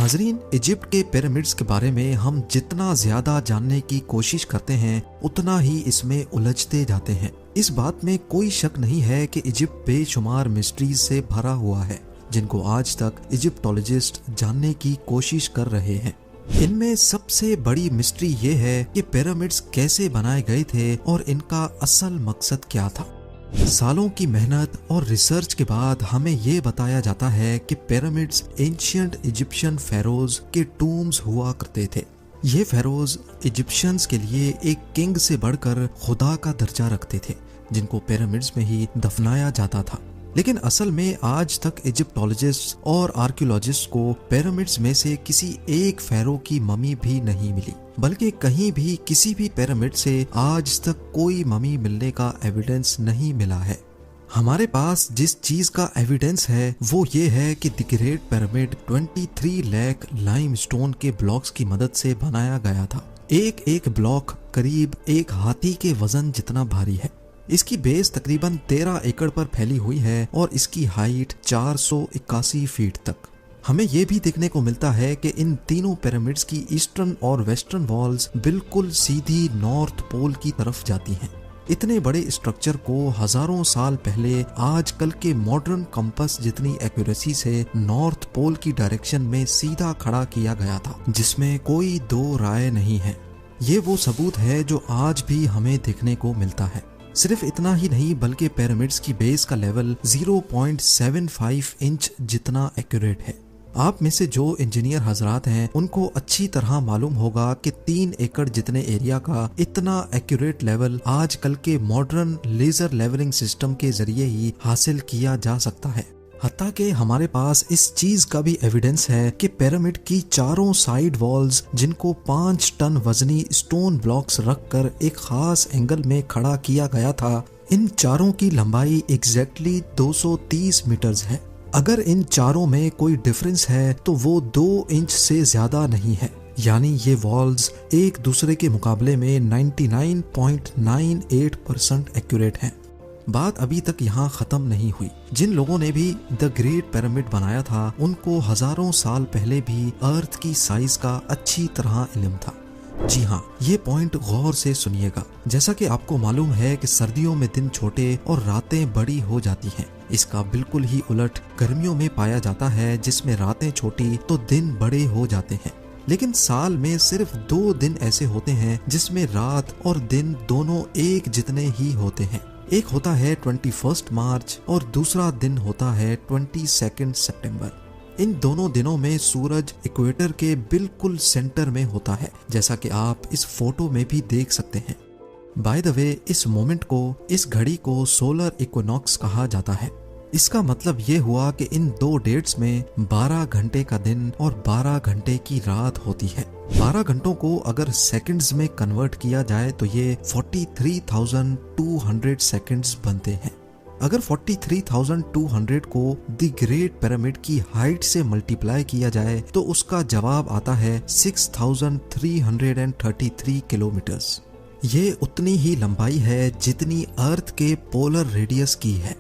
नाजरीन, इजिप्ट के पिरामिड्स के बारे में हम जितना ज्यादा जानने की कोशिश करते हैं उतना ही इसमें उलझते जाते हैं। इस बात में कोई शक नहीं है कि इजिप्ट बेशुमार मिस्ट्रीज से भरा हुआ है जिनको आज तक इजिप्टोलॉजिस्ट जानने की कोशिश कर रहे हैं। इनमें सबसे बड़ी मिस्ट्री ये है कि पिरामिड्स कैसे बनाए गए थे और इनका असल मकसद क्या था। सालों की मेहनत और रिसर्च के बाद हमें ये बताया जाता है कि पिरामिड्स एंशिएंट इजिप्शियन फेरोज के टूम्स हुआ करते थे। ये फेरोज इजिप्शियंस के लिए एक किंग से बढ़कर खुदा का दर्जा रखते थे जिनको पिरामिड्स में ही दफनाया जाता था। लेकिन असल में आज तक इजिप्टोलॉजिस्ट्स और आर्कियोलॉजिस्ट को पिरामिड्स में से किसी एक फेरो की ममी भी नहीं मिली, बल्कि कहीं भी किसी भी पिरामिड से आज तक कोई ममी मिलने का एविडेंस नहीं मिला है। हमारे पास जिस चीज का एविडेंस है वो ये है कि the great pyramid 23 lakh limestone के ब्लॉक्स की मदद से बनाया गया था। एक एक ब्लॉक करीब एक हाथी के वजन जितना भारी है। इसकी बेस तकरीबन 13 एकड़ पर फैली हुई है और इसकी हाइट 481 फीट तक। हमें यह भी देखने को मिलता है कि इन तीनों पिरामिड्स की ईस्टर्न और वेस्टर्न वॉल्स बिल्कुल सीधी नॉर्थ पोल की तरफ जाती हैं। इतने बड़े स्ट्रक्चर को हजारों साल पहले आजकल के मॉडर्न कंपास जितनी एक्यूरेसी से नॉर्थ पोल की डायरेक्शन में सीधा खड़ा किया गया था, जिसमें कोई दो राय नहीं है। ये वो सबूत है जो आज भी हमें देखने को मिलता है। सिर्फ इतना ही नहीं बल्कि पिरामिड्स की बेस का लेवल 0.75 इंच जितना एक्यूरेट है। आप में से जो इंजीनियर हजरात हैं उनको अच्छी तरह मालूम होगा कि 3 एकड़ जितने एरिया का इतना एक्यूरेट लेवल आजकल के मॉडर्न लेजर लेवलिंग सिस्टम के जरिए ही हासिल किया जा सकता है। हत्ता कि हमारे पास इस चीज का भी एविडेंस है कि पिरामिड की चारों साइड वॉल्स जिनको 5 टन वजनी स्टोन ब्लॉक्स रखकर एक खास एंगल में खड़ा किया गया था, इन चारों की लंबाई एग्जैक्टली 230 मीटर्स है। अगर इन चारों में कोई डिफरेंस है तो वो 2 इंच से ज्यादा नहीं है, यानी ये वॉल्स एक दूसरे के मुकाबले में 99.98% एक्यूरेट हैं। बात अभी तक यहाँ खत्म नहीं हुई। जिन लोगों ने भी द ग्रेट पिरामिड बनाया था उनको हजारों साल पहले भी अर्थ की साइज का अच्छी तरह इल्म था। जी हाँ, ये पॉइंट गौर से सुनिएगा। जैसा कि आपको मालूम है कि सर्दियों में दिन छोटे और रातें बड़ी हो जाती हैं। इसका बिल्कुल ही उलट गर्मियों में पाया जाता है, जिसमें रातें छोटी तो दिन बड़े हो जाते हैं। लेकिन साल में सिर्फ 2 दिन ऐसे होते हैं जिसमें रात और दिन दोनों एक जितने ही होते हैं। एक होता है 21 मार्च और दूसरा दिन होता है 22 सितंबर। इन दोनों दिनों में सूरज इक्वेटर के बिल्कुल सेंटर में होता है, जैसा कि आप इस फोटो में भी देख सकते हैं। बाय द वे, इस मोमेंट को, इस घड़ी को सोलर इक्विनॉक्स कहा जाता है। इसका मतलब ये हुआ कि इन 2 डेट्स में 12 घंटे का दिन और 12 घंटे की रात होती है। 12 घंटों को अगर सेकंड्स में कन्वर्ट किया जाए तो ये 43,200 सेकंड्स बनते हैं। अगर 43,200 को द ग्रेट पिरामिड की हाइट से मल्टीप्लाई किया जाए तो उसका जवाब आता है 6,333 किलोमीटर्स। ये उतनी ही लंबाई है जितनी अर्थ के पोलर रेडियस की है।